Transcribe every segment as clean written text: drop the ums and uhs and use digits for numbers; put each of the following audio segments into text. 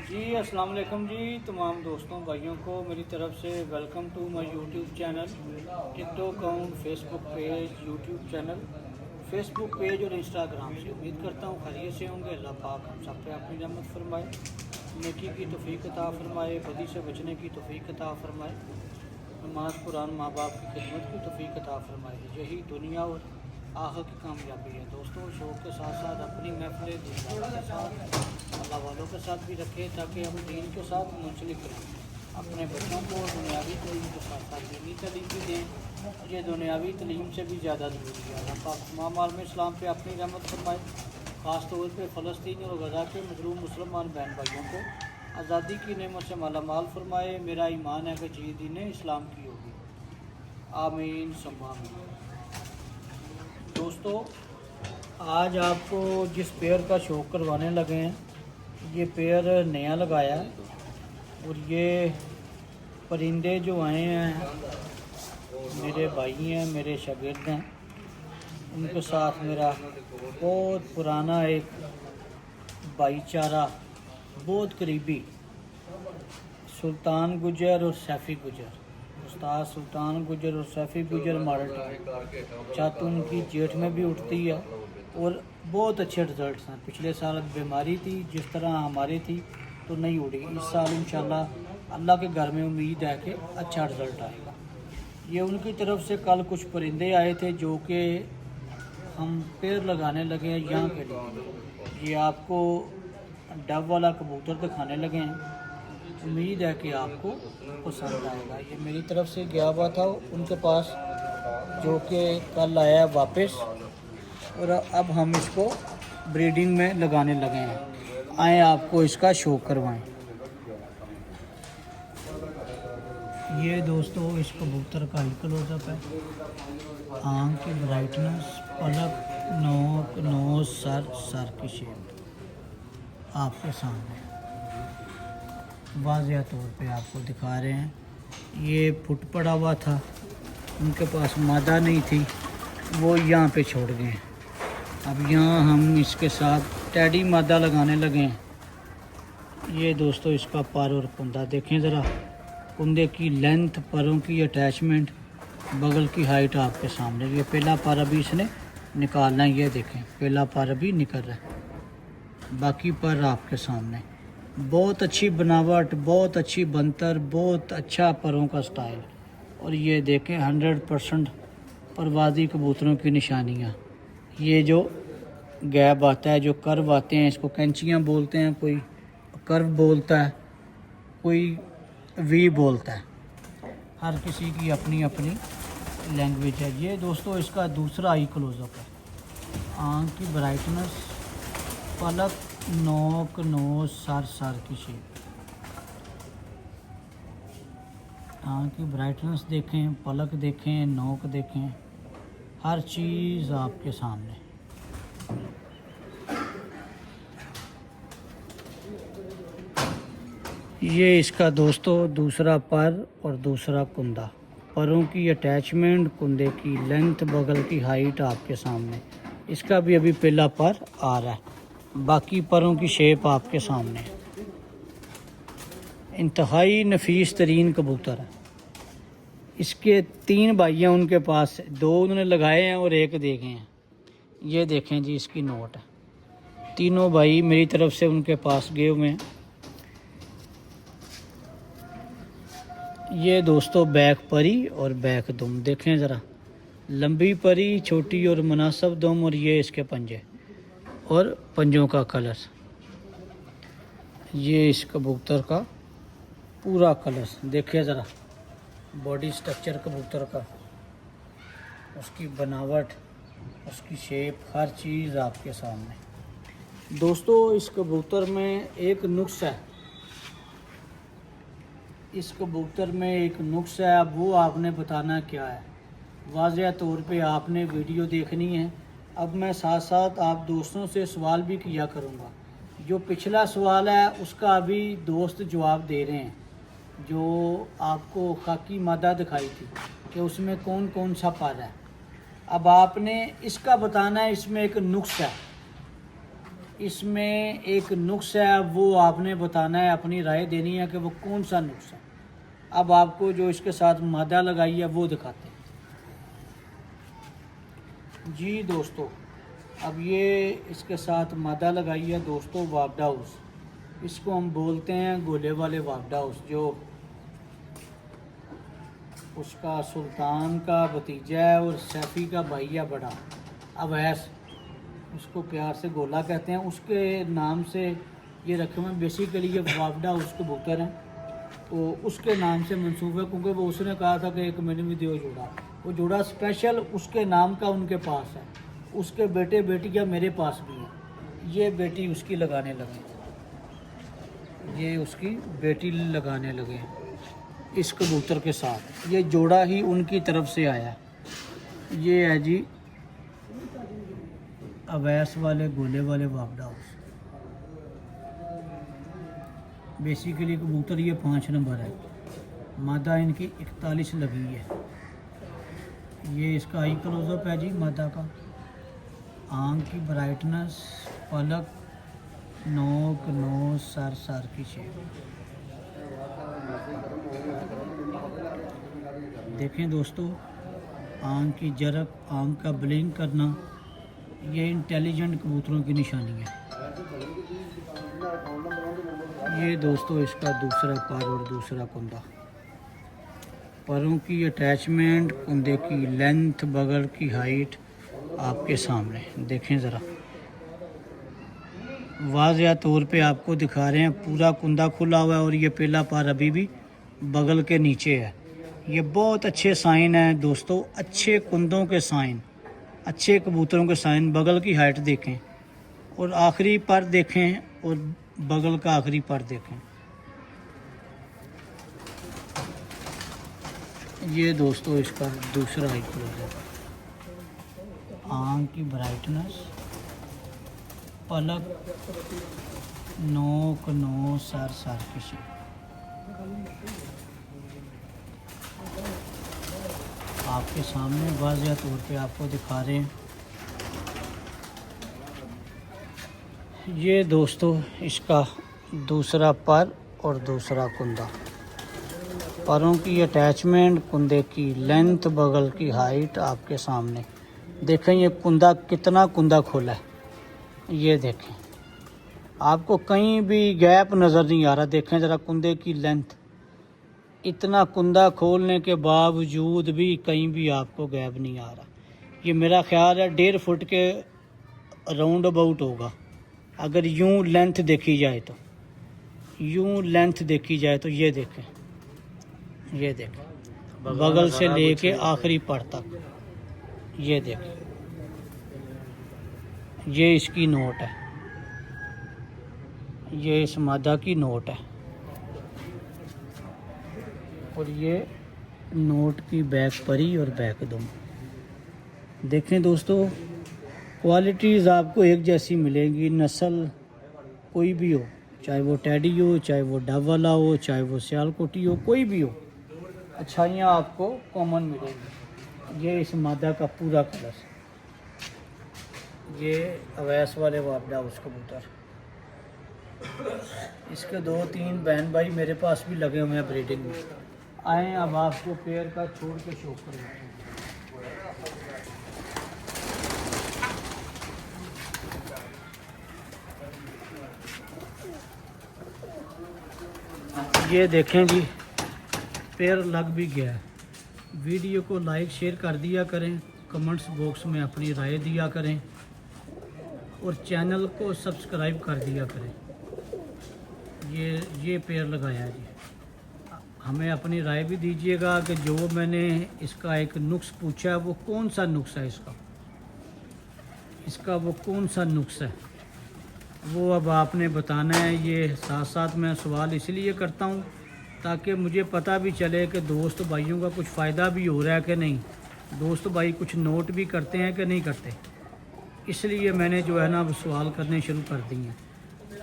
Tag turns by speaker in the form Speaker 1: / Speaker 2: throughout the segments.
Speaker 1: जी अस्सलाम वालेकुम जी। तमाम दोस्तों भाइयों को मेरी तरफ से welcome to my YouTube channel, TikTok account, Facebook page, YouTube channel, Facebook page और इंस्टाग्राम से। उम्मीद करता हूँ खैरियत से होंगे। अल्लाह पाक हम सब पे अपनी रहमत फरमाए, नेकी की तौफीक अता फरमाए, बदी से बचने की तौफीक अता फरमाए, नमाज कुरान माँ बाप की खिदमत की तौफीक अता फरमाए। यही दुनिया और आखिर की कामयाबी है। दोस्तों शौक़ के साथ साथ अपनी महफिलें दूसरों के साथ, अल्लाह वालों के साथ भी रखें ताकि हम दीन के साथ मुंसलिक रहें। अपने बच्चों को दुनियावी तलीम के साथ साथ दीनी तलीम भी दें। ये दुनियावी तलीम से भी ज़्यादा ज़रूरी है। अल्लाह पाक तमाम आलम इस्लाम पे अपनी रहमत फरमाए, ख़ास तौर पर फ़लस्तीन और गज़ा के मज़लूम मुसलमान बहन भाइयों को आज़ादी की नेमत से माला माल फरमाए। मेरा ईमान है कि जी दीन इस्लाम की होगी। आमीन सुम्मा आमीन। दोस्तों आज आपको जिस पेयर का शौक़ करवाने लगे हैं, ये पेयर नया लगाया है और ये परिंदे जो आए हैं मेरे भाई हैं, मेरे शागिर्द हैं। उनके साथ मेरा बहुत पुराना एक भाईचारा, बहुत करीबी, सुल्तान गुजर और सैफ़ी गुजर, उस्ताद सुल्तान गुजर और सैफ़ी गुजर मॉडल छत उनकी जेठ में भी उठती है और बहुत अच्छे रिज़ल्ट हैं। पिछले साल बीमारी थी जिस तरह हमारी थी तो नहीं उड़ी। इस साल इंशाल्लाह अल्लाह के घर में उम्मीद है कि अच्छा रिज़ल्ट आएगा। ये उनकी तरफ से कल कुछ परिंदे आए थे जो कि हम पेड़ लगाने लगे हैं यहाँ के लिए। ये आपको डब वाला कबूतर दिखाने लगे हैं। उम्मीद है कि आपको पसंद आएगा। ये मेरी तरफ से गया हुआ था उनके पास जो कि कल आया वापस, और अब हम इसको ब्रीडिंग में लगाने लगे हैं। आए आपको इसका शो करवाएं। ये दोस्तों इस कबूतर का ही क्लोजअप है। आँख की ब्राइटनेस, पलक, नोक, नोज, सर की शेप आपके सामने वाज़िया तौर पे आपको दिखा रहे हैं। ये फुट पड़ा हुआ था, उनके पास मादा नहीं थी, वो यहाँ पे छोड़ गए। अब यहाँ हम इसके साथ टैडी मादा लगाने लगे हैं। ये दोस्तों इसका पर और कुंदा देखें ज़रा, कुंदे की लेंथ, परों की अटैचमेंट, बगल की हाइट आपके सामने। ये पहला पर अभी इसने निकालना है, ये देखें पहला पर अभी निकल रहा है, बाकी पर आपके सामने। बहुत अच्छी बनावट, बहुत अच्छी बनतर, बहुत अच्छा परों का स्टाइल। और ये देखें 100% परवाज़ी कबूतरों की निशानियाँ। ये जो गैप आता है, जो कर्व आते हैं, इसको कैंचियाँ बोलते हैं, कोई कर्व बोलता है, कोई वी बोलता है। हर किसी की अपनी अपनी लैंग्वेज है। ये दोस्तों इसका दूसरा आई क्लोजअप है। आँख की ब्राइटनेस, पलक, नोक, नोज, सर की शेप। आँख की ब्राइटनेस देखें, पलक देखें, नोक देखें, हर चीज़ आपके सामने। ये इसका दोस्तों दूसरा पर और दूसरा कुंदा। परों की अटैचमेंट, कुंदे की लेंथ, बगल की हाइट आपके सामने। इसका भी अभी पहला पर आ रहा है, बाकी परों की शेप आपके सामने। इंतहाई नफीस तरीन कबूतर है। इसके 3 भाई हैं उनके पास, 2 उन्होंने लगाए हैं और 1 दे गए हैं। ये देखें जी इसकी नोट है। तीनों भाई मेरी तरफ से उनके पास गए हुए हैं। ये दोस्तों बैक परी और बैक दुम देखें ज़रा, लंबी परी, छोटी और मुनासिब दुम, और ये इसके पंजे और पंजों का कलर। ये इस कबूतर का पूरा कलर देखिए ज़रा, बॉडी स्ट्रक्चर कबूतर का, उसकी बनावट, उसकी शेप, हर चीज़ आपके सामने। दोस्तों इस कबूतर में एक नुक्स है, इस कबूतर में एक नुक्स है। अब वो आपने बताना क्या है, वाज़िया तौर पे आपने वीडियो देखनी है। अब मैं साथ साथ आप दोस्तों से सवाल भी किया करूँगा। जो पिछला सवाल है उसका अभी दोस्त जवाब दे रहे हैं। जो आपको खाकी मादा दिखाई थी कि उसमें कौन कौन सा पर है, अब आपने इसका बताना है। इसमें एक नुक्स है, इसमें एक नुक्स है, वो आपने बताना है, अपनी राय देनी है कि वो कौन सा नुक्स है। अब आपको जो इसके साथ मादा लगाई है वो दिखाते हैं जी दोस्तों। अब ये इसके साथ मादा लगाई है दोस्तों वापडा हाउस। इसको हम बोलते हैं गोले वाले वापडा हाउस, जो उसका सुल्तान का भतीजा है और सैफी का भाई है बड़ा अवैस, उसको प्यार से गोला कहते हैं, उसके नाम से ये रखे हुए हैं। बेसिकली ये वापडा हाउस कबूतर हैं, तो उसके नाम से मंसूब है, क्योंकि वो उसने कहा था कि एक मैंने भी दियो जोड़ा, वो जोड़ा स्पेशल उसके नाम का उनके पास है। उसके बेटे बेटियाँ मेरे पास भी हैं। ये बेटी उसकी लगाने लगे, ये उसकी बेटी लगाने लगे हैं इस कबूतर के साथ। ये जोड़ा ही उनकी तरफ से आया। ये है जी अवैस वाले गोले वाले वापडा हाउस। बेसिकली कबूतर ये 5 नंबर है, मादा इनकी 41 लगी है। ये इसका आई क्लोजअप है जी मादा का। आँख की ब्राइटनेस, पलक, नोक, नोज, सर की शेप देखें दोस्तों। आँख की जरक, आँख का ब्लिंक करना, ये इंटेलिजेंट कबूतरों की निशानी है। ये दोस्तों इसका दूसरा पर और दूसरा कुंदा। परों की अटैचमेंट, कुंदे की लेंथ, बगल की हाइट आपके सामने देखें ज़रा। वाज़िया तौर पे आपको दिखा रहे हैं, पूरा कुंदा खुला हुआ है और ये पहला पर अभी भी बगल के नीचे है। ये बहुत अच्छे साइन हैं दोस्तों, अच्छे कुंदों के साइन, अच्छे कबूतरों के साइन। बगल की हाइट देखें और आखिरी पर देखें और बगल का आखिरी पर देखें। ये दोस्तों इसका दूसरा आई क्लोजअप। आँख की ब्राइटनेस, पलक, नोक, नोज, सर की शेप आपके सामने वाज़िया तौर पे आपको दिखा रहे हैं। ये दोस्तों इसका दूसरा पर और दूसरा कुंदा। परों की अटैचमेंट, कुंदे की लेंथ, बगल की हाइट आपके सामने देखें। ये कुंदा कितना कुंदा खोला है, ये देखें। आपको कहीं भी गैप नज़र नहीं आ रहा। देखें ज़रा कुंदे की लेंथ, इतना कुंदा खोलने के बावजूद भी कहीं भी आपको गैप नहीं आ रहा। ये मेरा ख्याल है 1.5 फुट के राउंड अबाउट होगा, अगर यूं लेंथ देखी जाए तो। यूं लेंथ देखी जाए तो ये देखें, ये देखें बगल से लेके आखिरी पर तक। ये देखें, ये इसकी नोट है, ये इस मादा की नोट है और ये नोट की बैक परी और बैक दुम। देखें दोस्तों, क्वालिटीज़ आपको एक जैसी मिलेंगी। नस्ल कोई भी हो, चाहे वो टैडी हो, चाहे वो डब वाला हो, चाहे वो सियालकोटी हो, कोई भी हो, अच्छाइयाँ आपको कॉमन मिलेंगी। ये इस मादा का पूरा कलर, ये अवैस वाले वापडा हाउस कबूतर। इसके 2-3 बहन भाई मेरे पास भी लगे हुए हैं ब्रीडिंग में। आए अब आपको पेड़ का छोड़ के शो करवाते हैं। ये देखें जी, पेड़ लग भी गया है। वीडियो को लाइक शेयर कर दिया करें, कमेंट्स बॉक्स में अपनी राय दिया करें और चैनल को सब्सक्राइब कर दिया करें। ये पेड़ लगाया है जी। हमें अपनी राय भी दीजिएगा कि जो मैंने इसका एक नुक्स पूछा है वो कौन सा नुक्स है, इसका वो कौन सा नुक्स है, वो अब आपने बताना है। ये साथ साथ मैं सवाल इसलिए करता हूँ ताकि मुझे पता भी चले कि दोस्त भाइयों का कुछ फ़ायदा भी हो रहा है कि नहीं, दोस्त भाई कुछ नोट भी करते हैं कि नहीं करते। इसलिए मैंने जो है ना अब सवाल करने शुरू कर दिए हैं।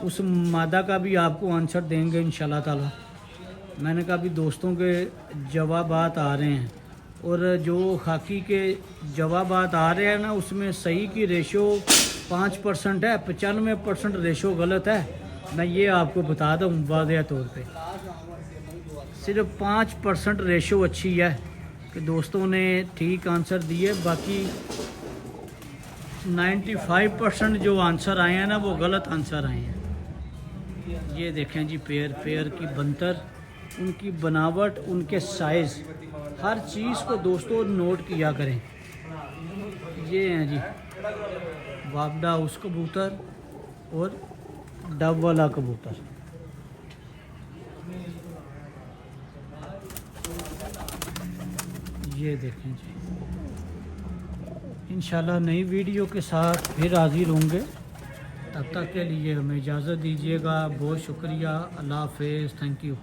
Speaker 1: उस मादा का भी आपको आंसर देंगे इंशाल्लाह ताला। मैंने कहा भी दोस्तों के जवाबात आ रहे हैं और जो खाकी के जवाबात आ रहे हैं ना, उसमें सही की रेशो 5% है, 95% रेशो गलत है। मैं ये आपको बता दूँ वाज़ेह तौर पे, सिर्फ 5% रेशो अच्छी है कि दोस्तों ने ठीक आंसर दिए, बाकी 95% जो आंसर आए हैं ना वो गलत आंसर आए हैं। ये देखें जी, पेयर की बनतर, उनकी बनावट, उनके साइज़, हर चीज़ को दोस्तों नोट किया करें। ये हैं जी वापडा हाउस कबूतर और डब वाला कबूतर। ये देखें जी, इंशाल्लाह नई वीडियो के साथ फिर हाजिर होंगे। तब तक के लिए हमें इजाज़त दीजिएगा। बहुत शुक्रिया। अल्लाह हाफ़िज़। Thank you.